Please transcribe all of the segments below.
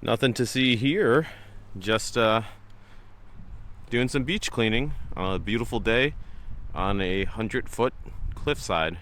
Nothing to see here. Just doing some beach cleaning on a beautiful day on a 100-foot cliffside.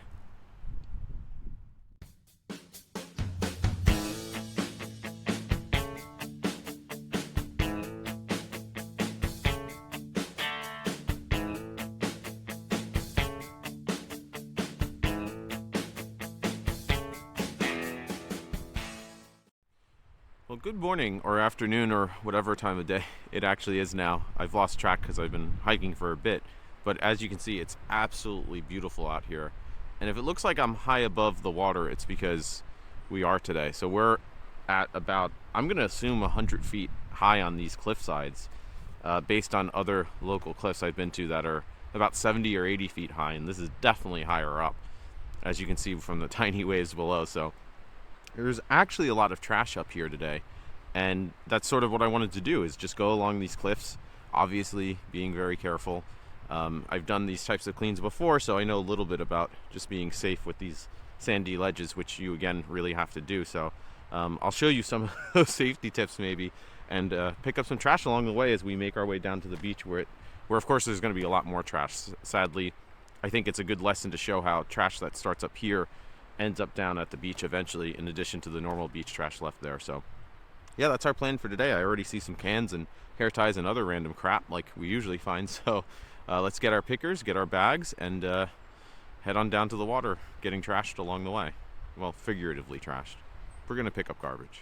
Well, good morning or afternoon or whatever time of day it actually is now. I've lost track because I've been hiking for a bit. But as you can see, it's absolutely beautiful out here. And if it looks like I'm high above the water, it's because we are today. So we're at about, I'm going to assume 100 feet high on these cliff sides, based on other local cliffs I've been to that are about 70 or 80 feet high. And this is definitely higher up, as you can see from the tiny waves below. So there's actually a lot of trash up here today, and that's sort of what I wanted to do, is just go along these cliffs, obviously being very careful. I've done these types of cleans before, so I know a little bit about just being safe with these sandy ledges, which you again really have to do. So I'll show you some of those safety tips maybe, and pick up some trash along the way as we make our way down to the beach, where of course there's going to be a lot more trash. Sadly, I think it's a good lesson to show how trash that starts up here ends up down at the beach eventually, in addition to the normal beach trash left there. So yeah, that's our plan for today. I already see some cans and hair ties and other random crap like we usually find. So let's get our pickers, get our bags, and head on down to the water, getting trashed along the way. Well, figuratively trashed. We're gonna pick up garbage.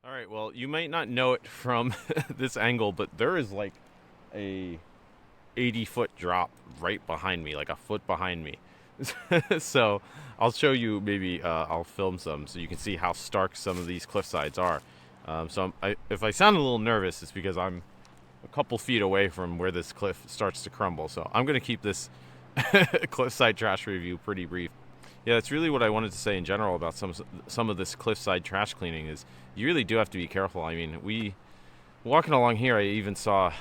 All right, well, you might not know it from this angle, but there is like a 80-foot drop right behind me, like a foot behind me. So I'll show you, maybe I'll film some so you can see how stark some of these cliff sides are. If I sound a little nervous, it's because I'm a couple feet away from where this cliff starts to crumble. So I'm going to keep this cliffside trash review pretty brief. Yeah, that's really what I wanted to say in general about some of this cliffside trash cleaning is you really do have to be careful. I mean, walking along here, I even saw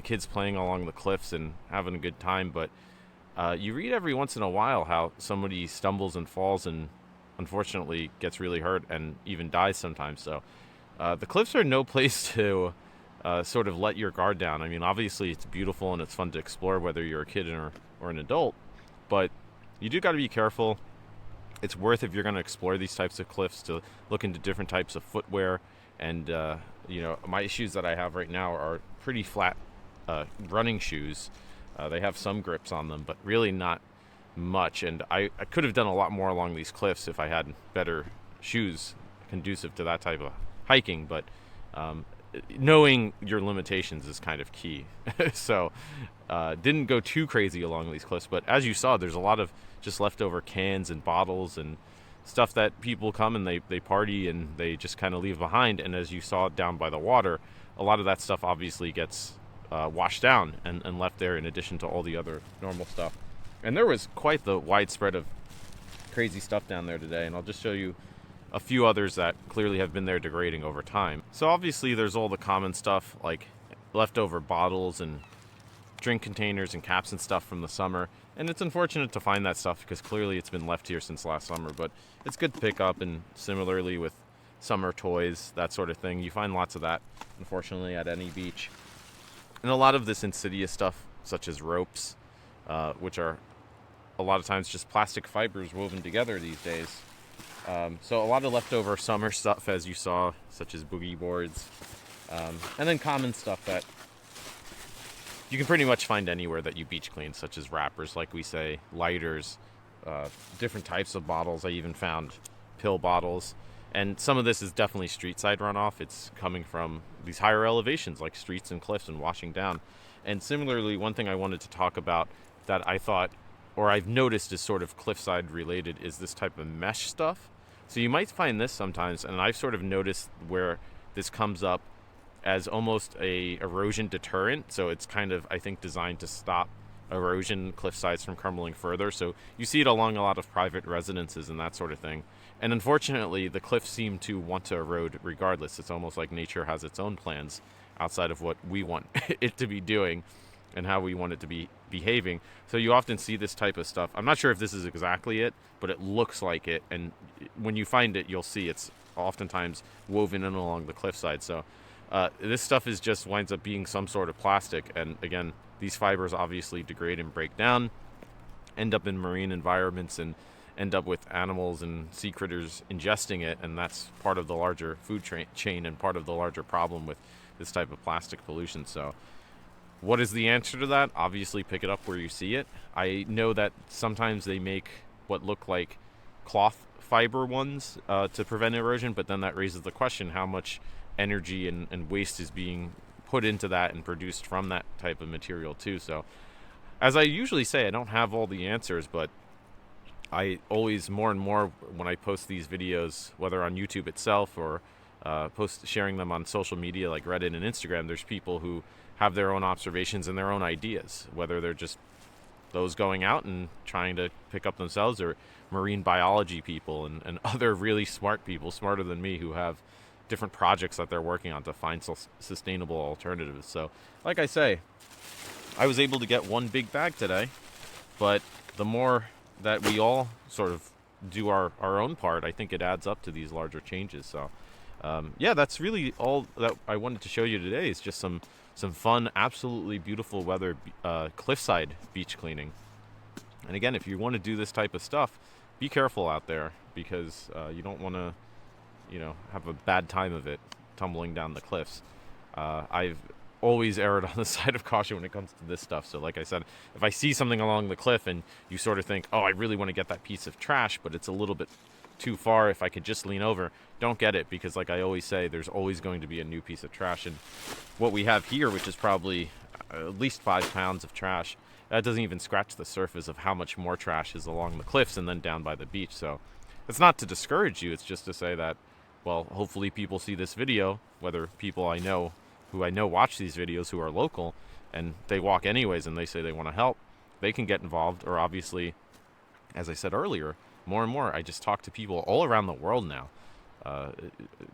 kids playing along the cliffs and having a good time, but you read every once in a while how somebody stumbles and falls and unfortunately gets really hurt and even dies sometimes. So the cliffs are no place to sort of let your guard down. I mean, obviously it's beautiful and it's fun to explore whether you're a kid or an adult, but you do got to be careful. It's worth, if you're going to explore these types of cliffs, to look into different types of footwear. And my shoes that I have right now are pretty flat running shoes. They have some grips on them, but really not much. And I could have done a lot more along these cliffs if I had better shoes conducive to that type of hiking. But knowing your limitations is kind of key. So didn't go too crazy along these cliffs. But as you saw, there's a lot of just leftover cans and bottles and stuff that people come and they party and they just kind of leave behind. And as you saw down by the water, a lot of that stuff obviously gets washed down and left there in addition to all the other normal stuff. And there was quite the widespread of crazy stuff down there today, and I'll just show you a few others that clearly have been there degrading over time. So obviously there's all the common stuff like leftover bottles and drink containers and caps and stuff from the summer. And it's unfortunate to find that stuff because clearly it's been left here since last summer, but it's good to pick up. And similarly with summer toys, that sort of thing, you find lots of that, unfortunately, at any beach. And a lot of this insidious stuff, such as ropes, which are a lot of times just plastic fibers woven together these days. So a lot of leftover summer stuff, as you saw, such as boogie boards, and then common stuff that you can pretty much find anywhere that you beach clean, such as wrappers, like we say, lighters, different types of bottles. I even found pill bottles. And some of this is definitely street side runoff. It's coming from these higher elevations like streets and cliffs and washing down. And similarly, one thing I wanted to talk about that I thought, or I've noticed is sort of cliffside related, is this type of mesh stuff. So you might find this sometimes, and I've sort of noticed where this comes up as almost a erosion deterrent. So it's kind of, I think, designed to stop erosion, cliff sides from crumbling further. So you see it along a lot of private residences and that sort of thing. And unfortunately, the cliffs seem to want to erode regardless. It's almost like nature has its own plans outside of what we want it to be doing and how we want it to be behaving. So you often see this type of stuff. I'm not sure if this is exactly it, but it looks like it. And when you find it, you'll see it's oftentimes woven in along the cliffside. So this stuff is just winds up being some sort of plastic. And again, these fibers obviously degrade and break down, end up in marine environments, and end up with animals and sea critters ingesting it. And that's part of the larger food chain and part of the larger problem with this type of plastic pollution. So what is the answer to that? Obviously, pick it up where you see it. I know that sometimes they make what look like cloth fiber ones to prevent erosion, but then that raises the question how much energy and waste is being put into that and produced from that type of material too. So as I usually say, I don't have all the answers, but I always more and more when I post these videos, whether on YouTube itself or sharing them on social media like Reddit and Instagram, there's people who have their own observations and their own ideas, whether they're just those going out and trying to pick up themselves, or marine biology people and other really smart people, smarter than me, who have different projects that they're working on to find sustainable alternatives. So like I say, I was able to get one big bag today, but the more that we all sort of do our own part, I think it adds up to these larger changes. So yeah, that's really all that I wanted to show you today, is just some fun, absolutely beautiful weather cliffside beach cleaning. And again, if you want to do this type of stuff, be careful out there, because you don't want to have a bad time of it tumbling down the cliffs. I've always erred on the side of caution when it comes to this stuff. So like I said, if I see something along the cliff and you sort of think, oh, I really want to get that piece of trash, but it's a little bit too far, if I could just lean over, don't get it, because like I always say, there's always going to be a new piece of trash. And what we have here, which is probably at least 5 pounds of trash, that doesn't even scratch the surface of how much more trash is along the cliffs and then down by the beach. So it's not to discourage you, it's just to say that well, hopefully people see this video, whether people I know who I know watch these videos who are local, and they walk anyways and they say they want to help, they can get involved. Or obviously, as I said earlier, more and more I just talk to people all around the world now, uh,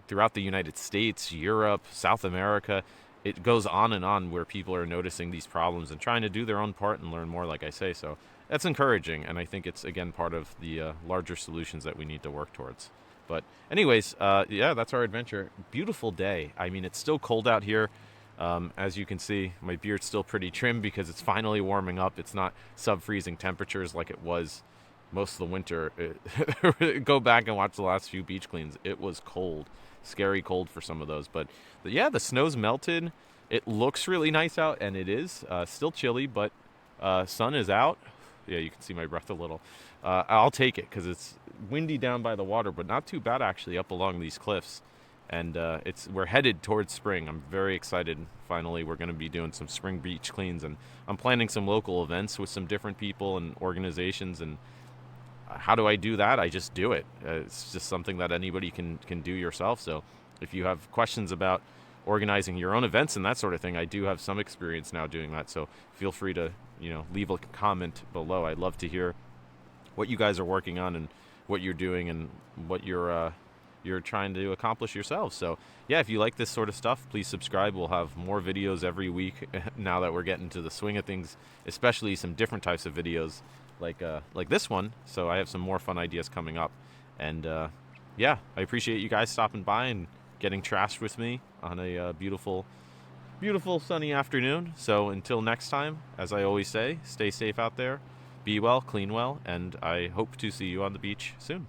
throughout the United States, Europe, South America. It goes on and on where people are noticing these problems and trying to do their own part and learn more, like I say. So that's encouraging, and I think it's, again, part of the larger solutions that we need to work towards. But anyways, yeah, that's our adventure. Beautiful day. I mean, it's still cold out here. As you can see, my beard's still pretty trim because it's finally warming up. It's not sub-freezing temperatures like it was most of the winter. Go back and watch the last few beach cleans. It was cold, scary cold for some of those. But yeah, the snow's melted. It looks really nice out, and it is. Still chilly, but sun is out. Yeah, you can see my breath a little. I'll take it because it's windy down by the water, but not too bad actually up along these cliffs. And we're headed towards spring. I'm very excited. Finally, we're going to be doing some spring beach cleans, and I'm planning some local events with some different people and organizations. And how do I do that? I just do it. It's just something that anybody can do yourself. So if you have questions about organizing your own events and that sort of thing, I do have some experience now doing that. So feel free to leave a comment below. I'd love to hear what you guys are working on and what you're doing and what you're trying to accomplish yourselves. So yeah, if you like this sort of stuff, please subscribe. We'll have more videos every week now that we're getting to the swing of things, especially some different types of videos like this one. So I have some more fun ideas coming up. And yeah, I appreciate you guys stopping by and getting trashed with me on a beautiful sunny afternoon. So until next time, as I always say, stay safe out there, be well, clean well, and I hope to see you on the beach soon.